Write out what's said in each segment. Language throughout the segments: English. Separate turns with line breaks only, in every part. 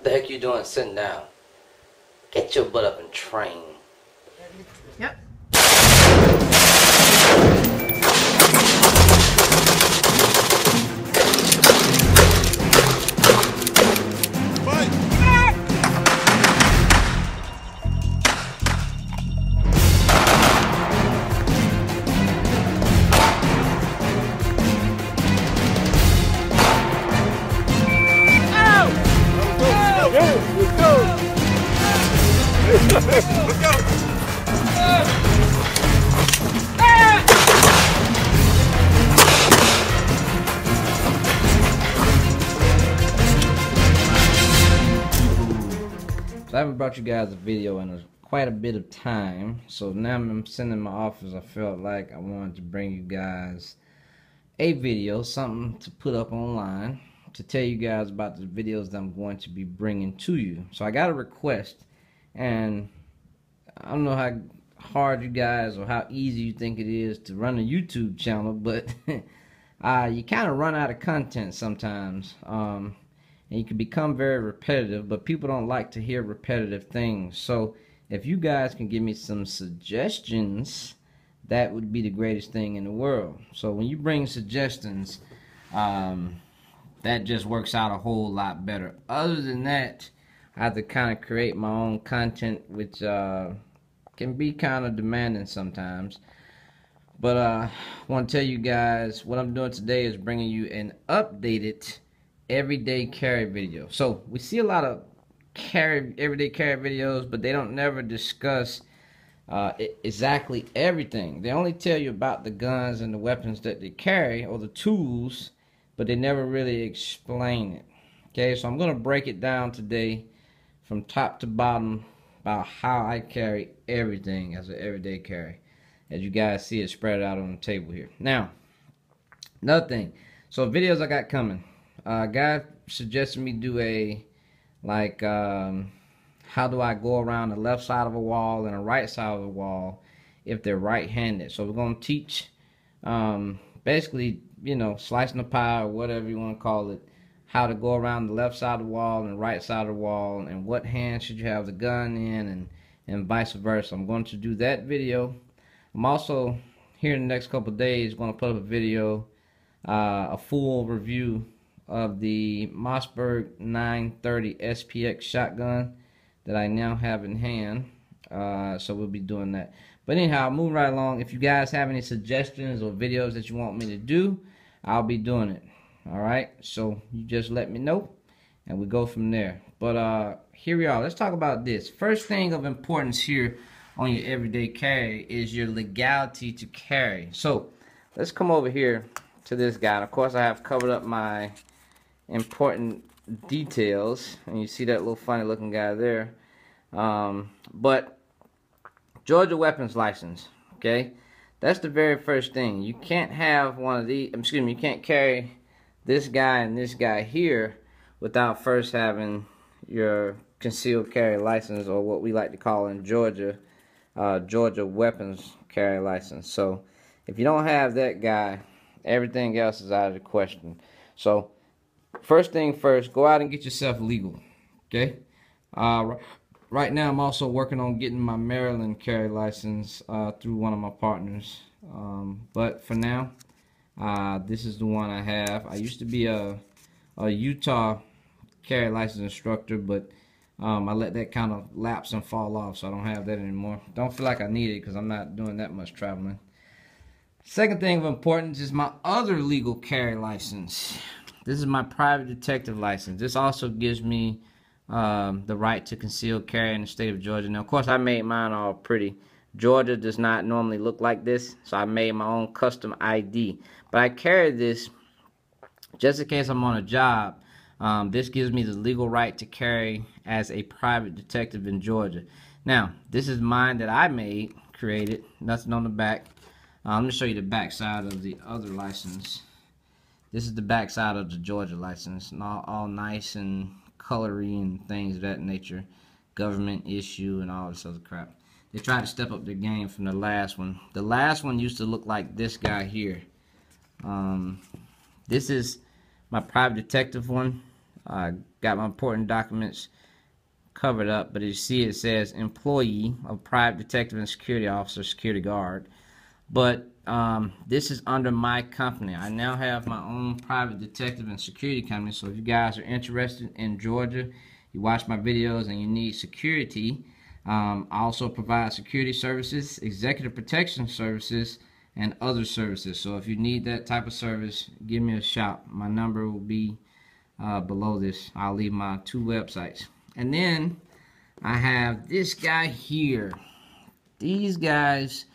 What the heck you doing sitting down? Get your butt up and train.
Yep.
Let's go!
So I haven't brought you guys a video in quite a bit of time. So now I'm sitting in my office. I felt like I wanted to bring you guys a video, something to put up online, to tell you guys about the videos that I'm going to be bringing to you. So I got a request, and I don't know how hard you guys or how easy you think it is to run a YouTube channel, but you kind of run out of content sometimes, and you can become very repetitive, but people don't like to hear repetitive things. So if you guys can give me some suggestions, that would be the greatest thing in the world. So when you bring suggestions, that just works out a whole lot better. Other than that, I have to kind of create my own content, which can be kind of demanding sometimes. But I want to tell you guys what I'm doing today is bringing you an updated everyday carry video. So we see a lot of everyday carry videos, but they don't never discuss exactly everything. They only tell you about the guns and the weapons that they carry, or the tools, but they never really explain it. Okay, so I'm going to break it down today from top to bottom about how I carry everything as an everyday carry, as you guys see it spread out on the table here. Now, another thing, so videos I got coming, guy suggested me do a how do I go around the left side of a wall and the right side of the wall if they're right-handed. So we're going to teach basically, you know, slicing the pie or whatever you want to call it, how to go around the left side of the wall and the right side of the wall, and what hand should you have the gun in, and vice versa. I'm going to do that video. I'm also here in the next couple of days going to put up a video, a full review of the Mossberg 930 SPX shotgun that I now have in hand. So we'll be doing that. But anyhow, moving right along. If you guys have any suggestions or videos that you want me to do, I'll be doing it. Alright, so you just let me know and we go from there. But here we are. Let's talk about this. First thing of importance here on your everyday carry is your legality to carry. So let's come over here to this guy. And of course, I have covered up my important details, and you see that little funny looking guy there. But Georgia weapons license, okay? That's the very first thing. You can't have one of these, you can't carry this guy and this guy here without first having your concealed carry license, or what we like to call in Georgia, Georgia weapons carry license. So if you don't have that guy, everything else is out of the question. So first thing first, go out and get yourself legal, okay? Right now I'm also working on getting my Maryland carry license through one of my partners. But for now, this is the one I have. I used to be a Utah carry license instructor, but I let that kind of lapse and fall off, so I don't have that anymore. Don't feel like I need it because I'm not doing that much traveling. Second thing of importance is my other legal carry license. This is my private detective license. This also gives me the right to concealed carry in the state of Georgia. Now, of course, I made mine all pretty. Georgia does not normally look like this, so I made my own custom ID. But I carry this just in case I'm on a job. This gives me the legal right to carry as a private detective in Georgia. Now, this is mine that I made, created, nothing on the back. Let me show you the back side of the other license. This is the back side of the Georgia license, and all nice and colory and things of that nature. Government issue and all this other crap. They tried to step up their game from the last one. The last one used to look like this guy here. This is my private detective one. got my important documents covered up, but as you see, it says employee of private detective and security officer, security guard. But this is under my company. I now have my own private detective and security company. So if you guys are interested in Georgia, you watch my videos and you need security, I also provide security services, executive protection services, and other services. So if you need that type of service, give me a shout. My number will be below this. I'll leave my 2 websites. And then I have this guy here. These guys,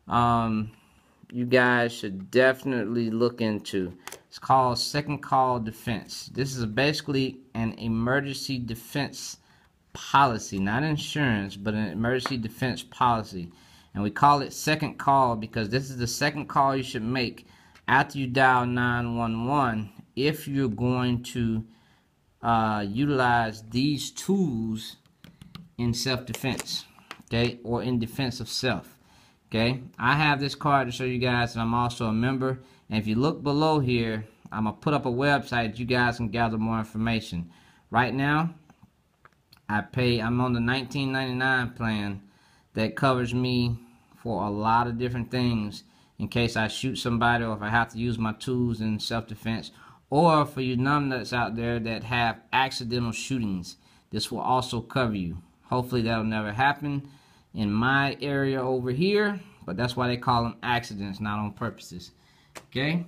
you guys should definitely look into. It's called Second Call Defense. This is basically an emergency defense policy, not insurance, but an emergency defense policy. And we call it second call because this is the second call you should make after you dial 911 if you're going to utilize these tools in self-defense, okay, or in defense of self. Okay, I have this card to show you guys, and I'm also a member. And if you look below here, I'm gonna put up a website you guys can gather more information. Right now, I'm on the $19.99 plan that covers me for a lot of different things in case I shoot somebody or if I have to use my tools in self-defense, or for you numbnuts out there that have accidental shootings. This will also cover you. Hopefully that'll never happen in my area over here, but that's why they call them accidents, not on purposes. Okay,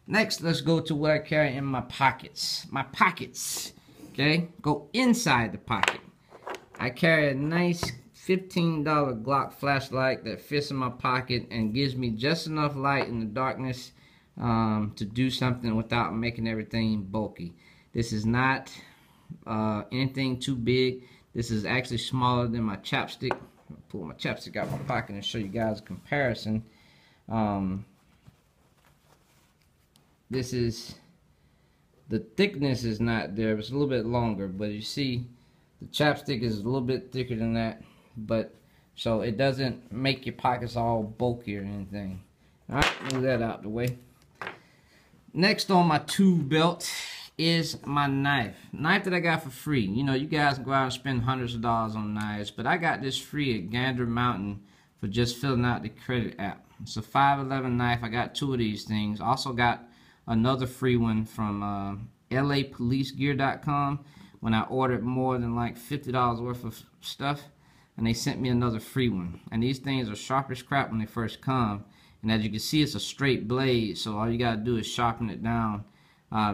next let's go to what I carry in my pockets. My pockets, okay, go inside the pocket. I carry a nice $15 Glock flashlight that fits in my pocket and gives me just enough light in the darkness to do something without making everything bulky. This is not anything too big. This is actually smaller than my chapstick. I'll pull my chapstick out of my pocket and show you guys a comparison. This is, the thickness is not there. It's a little bit longer, but you see the chapstick is a little bit thicker than that, but so it doesn't make your pockets all bulky or anything. Alright, move that out the way. Next on my tool belt is my knife that I got for free. You know, you guys can go out and spend hundreds of dollars on knives, but I got this free at Gander Mountain for just filling out the credit app. It's a 511 knife. I got 2 of these things. Also got another free one from lapolicegear.com when I ordered more than like $50 worth of stuff, and they sent me another free one. And these things are sharp as crap when they first come, and as you can see, it's a straight blade, so all you gotta do is sharpen it down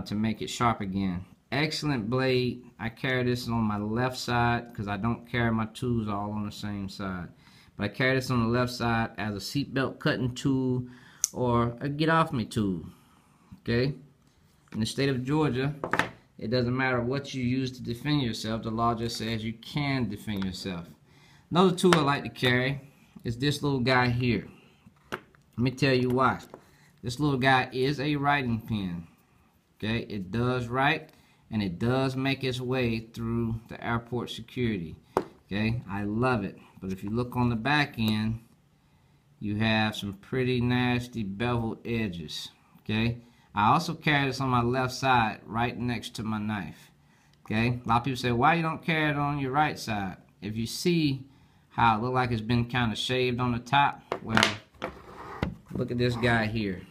to make it sharp again. Excellent blade. I carry this on my left side because I don't carry my tools all on the same side, but I carry this on the left side as a seatbelt cutting tool or a get off me tool. Okay, in the state of Georgia, it doesn't matter what you use to defend yourself. The law just says you can defend yourself. Another tool I like to carry is this little guy here. Let me tell you why. This little guy is a writing pen. Okay, it does write, and it does make its way through the airport security. Okay, I love it. But if you look on the back end, you have some pretty nasty beveled edges. Okay, I also carry this on my left side right next to my knife. Okay, a lot of people say, why you don't carry it on your right side? If you see how it looks like it's been kind of shaved on the top, well, look at this guy here.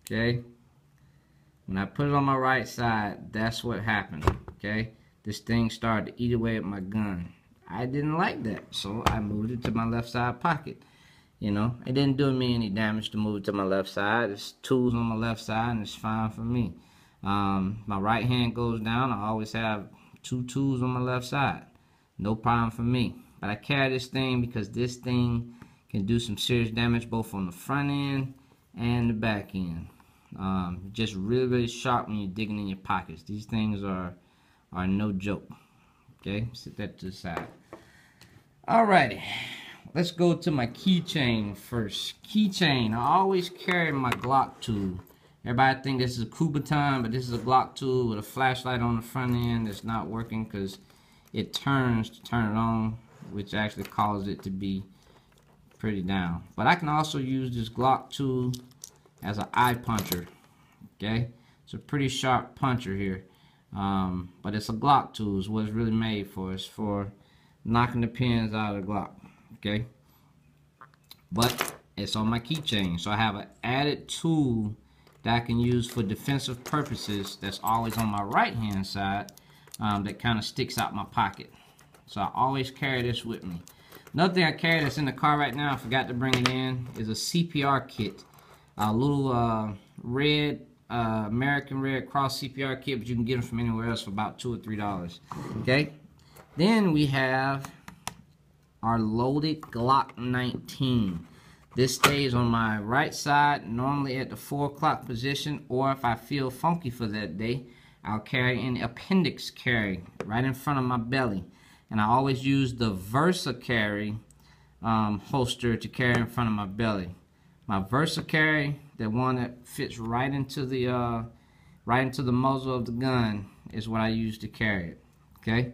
Okay, when I put it on my right side, that's what happened. Okay, this thing started to eat away at my gun. I didn't like that, so I moved it to my left side pocket. You know, it didn't do me any damage to move it to my left side. There's tools on my left side, and it's fine for me. My right hand goes down. I always have 2 tools on my left side. No problem for me. But I carry this thing because this thing can do some serious damage both on the front end and the back end. Just really, really sharp when you're digging in your pockets. These things are no joke. Okay, set that to the side. Alrighty, let's go to my keychain first. Keychain, I always carry my Glock tool. Everybody think this is a Kubaton, but this is a Glock tool with a flashlight on the front end that's not working because it turns to turn it on, which actually causes it to be pretty down. But I can also use this Glock tool as an eye puncher. Okay, It's a pretty sharp puncher here. But it's a Glock tool is what it's really made for. It's for knocking the pins out of the Glock. Okay. But it's on my keychain. So I have an added tool that I can use for defensive purposes that's always on my right hand side, that kind of sticks out my pocket. So I always carry this with me. Another thing I carry that's in the car right now, I forgot to bring it in, is a CPR kit. A little red, American Red Cross CPR kit, but you can get them from anywhere else for about $2 or $3. Okay? Then we have our loaded Glock 19. This stays on my right side, normally at the 4 o'clock position, or if I feel funky for that day, I'll carry an appendix carry right in front of my belly. And I always use the Versa carry holster to carry in front of my belly. My Versa carry, the one that fits right into the muzzle of the gun, is what I use to carry it. Okay.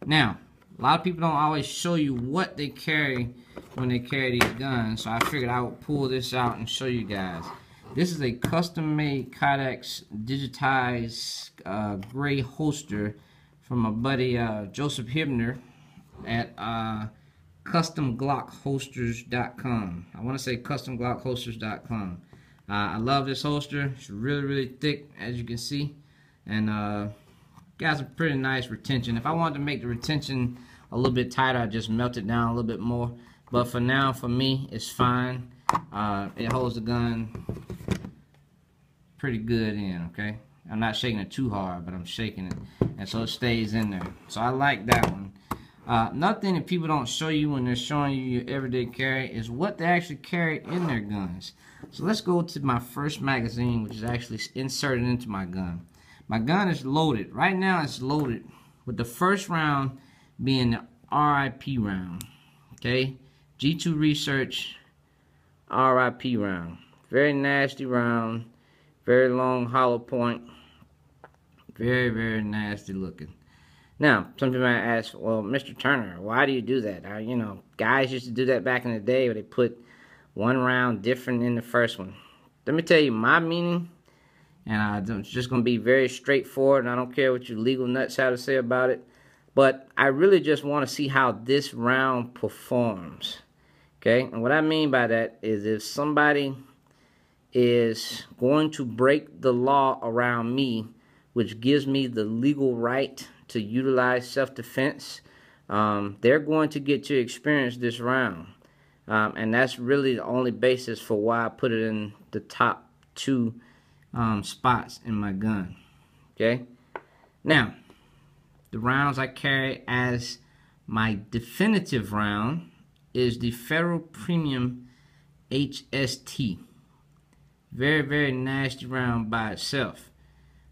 Now, a lot of people don't always show you what they carry when they carry these guns, so I figured I would pull this out and show you guys. This is a custom-made Kydex digitized gray holster from my buddy Joseph Hibner at customglockholsters.com. I want to say customglockholsters.com. I love this holster. It's really, really thick, as you can see, and got some pretty nice retention. If I wanted to make the retention a little bit tighter, I'd just melt it down a little bit more. But for now, for me, it's fine. It holds the gun pretty good in, okay? I'm not shaking it too hard, but I'm shaking it, and so it stays in there. So I like that one. Another thing that people don't show you when they're showing you your everyday carry is what they actually carry in their guns. So let's go to my first magazine, which is actually inserted into my gun. My gun is loaded. Right now it's loaded with the first round being the RIP round. Okay? G2 Research RIP round. Very nasty round. Very long hollow point. Very, very nasty looking. Now, some people might ask, well, Mr. Turner, why do you do that? You know, guys used to do that back in the day where they put one round different in the first one. Let me tell you my meaning, and it's just going to be very straightforward, and I don't care what you legal nuts have to say about it, but I really just want to see how this round performs. Okay, and what I mean by that is if somebody is going to break the law around me, which gives me the legal right to utilize self-defense, they're going to get to experience this round. And that's really the only basis for why I put it in the top 2 spots in my gun. Okay? Now, the rounds I carry as my definitive round is the Federal Premium HST. Very, very nasty round by itself.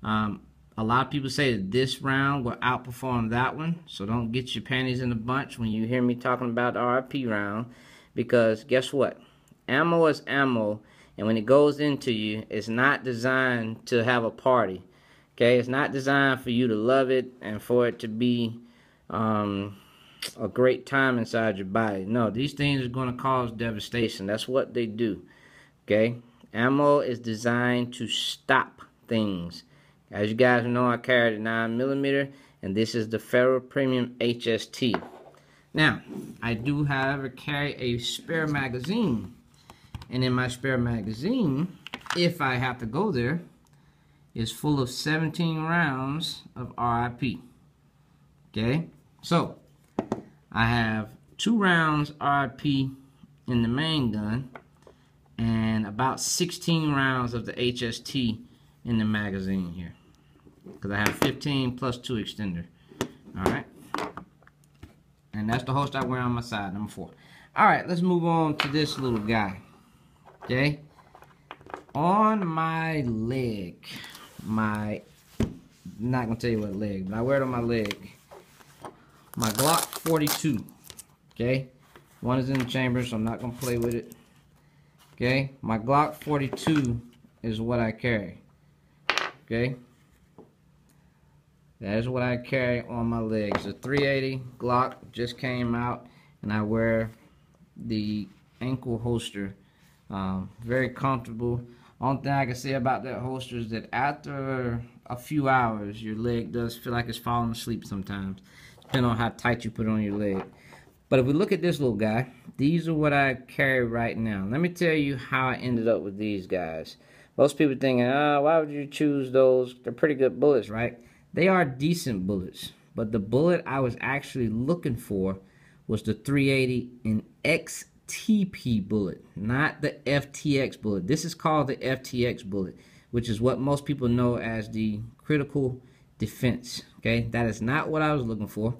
A lot of people say that this round will outperform that one, so don't get your panties in a bunch when you hear me talking about the RIP round, because guess what? Ammo is ammo, and when it goes into you, it's not designed to have a party. Okay, it's not designed for you to love it and for it to be a great time inside your body. No, these things are going to cause devastation. That's what they do. Okay, ammo is designed to stop things. As you guys know, I carry the 9mm, and this is the Federal Premium HST. Now, I do, however, carry a spare magazine, and in my spare magazine, if I have to go there, is full of 17 rounds of RIP. Okay, so I have 2 rounds RIP in the main gun, and about 16 rounds of the HST in the magazine here, because I have 15 plus 2 extender. Alright, and that's the holster I wear on my side, number 4. Alright, let's move on to this little guy. Okay, on my leg, I'm not gonna tell you what leg, but I wear it on my leg, my Glock 42. Okay, one is in the chamber, so I'm not gonna play with it. Okay, my Glock 42 is what I carry. Okay, that is what I carry on my legs. The 380 Glock just came out, and I wear the ankle holster. Very comfortable. Only thing I can say about that holster is that after a few hours, your leg does feel like it's falling asleep sometimes, depending on how tight you put it on your leg. But if we look at this little guy, these are what I carry right now. Let me tell you how I ended up with these guys. Most people thinking, why would you choose those? They're pretty good bullets, right? They are decent bullets. But the bullet I was actually looking for was the 380 in XTP bullet, not the FTX bullet. This is called the FTX bullet, which is what most people know as the critical defense. Okay, that is not what I was looking for.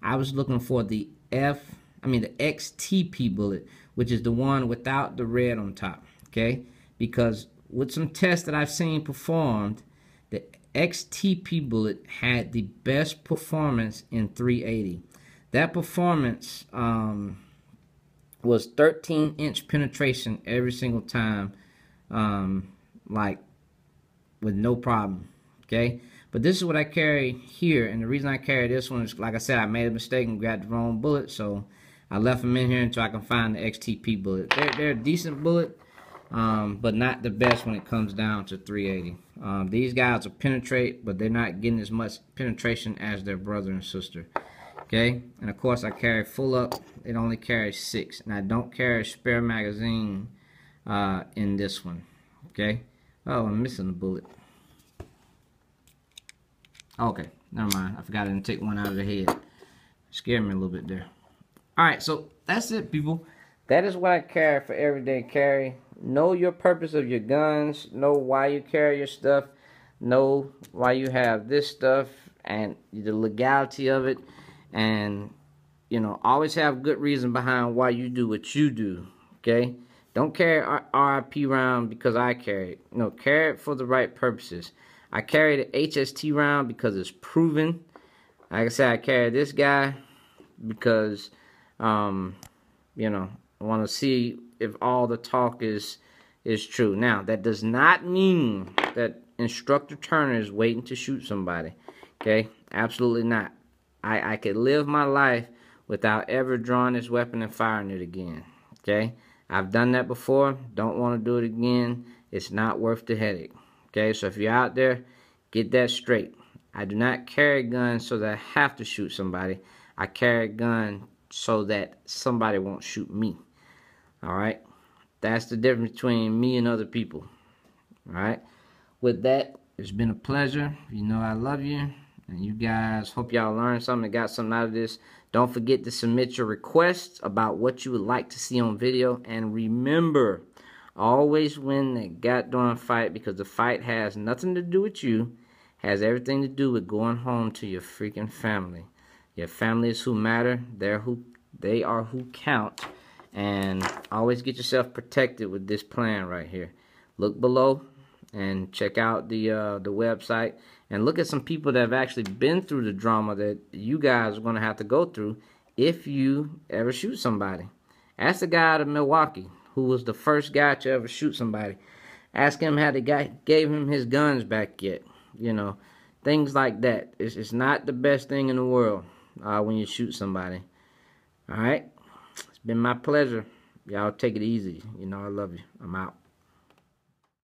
I was looking for the the XTP bullet, which is the one without the red on top. Okay, because with some tests that I've seen performed, the XTP bullet had the best performance in 380. That performance was 13-inch penetration every single time, like with no problem. Okay, but this is what I carry here, and the reason I carry this one is, like I said, I made a mistake and grabbed the wrong bullet, so I left them in here until I can find the XTP bullet. They're a decent bullet, but not the best when it comes down to 380. These guys will penetrate, but they're not getting as much penetration as their brother and sister. Okay, and of course I carry full up. It only carries 6, and I don't carry a spare magazine in this one. Okay. Oh, I'm missing a bullet. Okay, never mind. I forgot to take one out of the head. Scared me a little bit there. Alright, so that's it, people. That is what I carry for everyday carry. Know your purpose of your guns. Know why you carry your stuff. Know why you have this stuff and the legality of it. And, you know, always have good reason behind why you do what you do. Okay? Don't carry RIP round because I carry it. No, carry it for the right purposes. I carry the HST round because it's proven. Like I said, I carry this guy because, you know, I want to see if all the talk is true. Now, that does not mean that Instructor Turner is waiting to shoot somebody. Okay? Absolutely not. I could live my life without ever drawing this weapon and firing it again. Okay? I've done that before. Don't want to do it again. It's not worth the headache. Okay? So if you're out there, get that straight. I do not carry a gun so that I have to shoot somebody. I carry a gun so that somebody won't shoot me. Alright? That's the difference between me and other people. Alright? With that, it's been a pleasure. You know I love you. And you guys, hope y'all learned something and got something out of this. Don't forget to submit your requests about what you would like to see on video. And remember, always win that goddamn fight, because the fight has nothing to do with you. Has everything to do with going home to your freaking family. Your family is who matter. They are who count. And always get yourself protected with this plan right here. Look below and check out the website. And look at some people that have actually been through the drama that you guys are going to have to go through if you ever shoot somebody. Ask the guy out of Milwaukee who was the first guy to ever shoot somebody. Ask him how the guy gave him his guns back yet. You know, things like that. It's not the best thing in the world when you shoot somebody. Alright? It's been my pleasure. Y'all take it easy. You know I love you. I'm out.